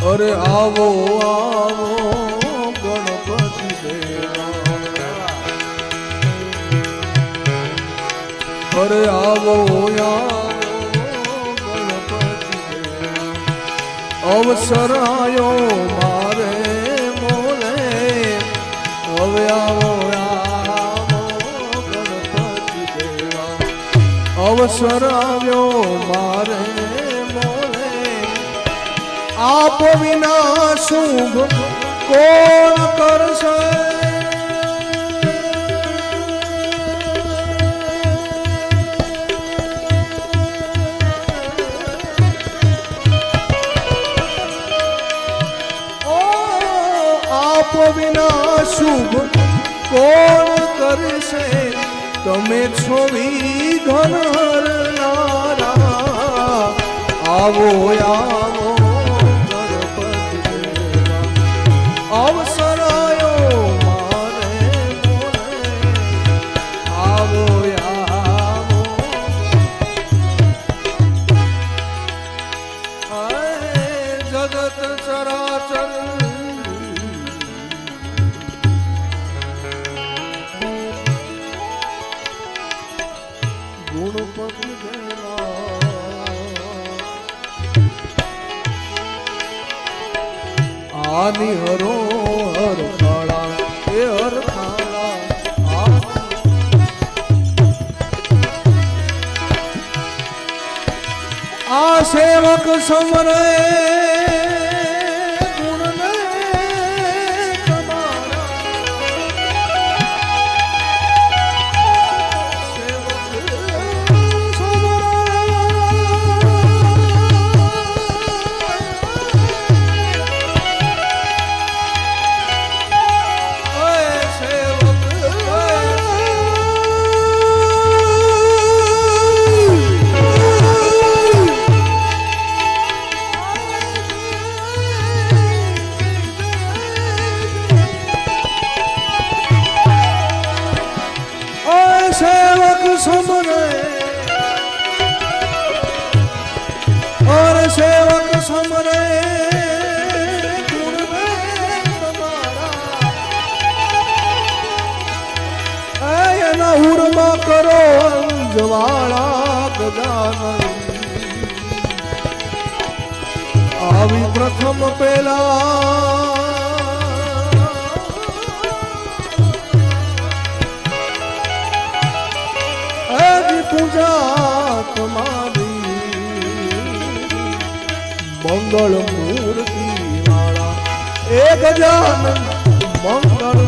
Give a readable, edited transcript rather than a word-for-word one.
અરે આવો આવો ગણપતિ દેવા, અરે આવો આવો ગણપતિ દેવા, અવસર આયો મારે મોલે, હવે આવો આવો ગણપતિ દેવા, અવસર આવ્યો મારે મોલે, આપ વિના શુભ કોણ કરશે, આપ વિના શુભ કોણ કરશે, તમે છો વિઘ્ન હરનારા, આવો આવો ગણપતિ દેવા, અવસર આયો મારે મોલે, આવો આવો, જગત ચરાચર ગુણપતિ દેવા, આની હરો હર ખાડા એ હર ખાડા, આ સેવક સમરે सेवक समरे, और सेवक समरे गुण में तुम्हारा, न उर्मा करो अंजवाड़ा गजानन, आवी प्रथम पेला पूजा तुम्हारी, मंगल मूर्ति वाला एक गजानन मंगल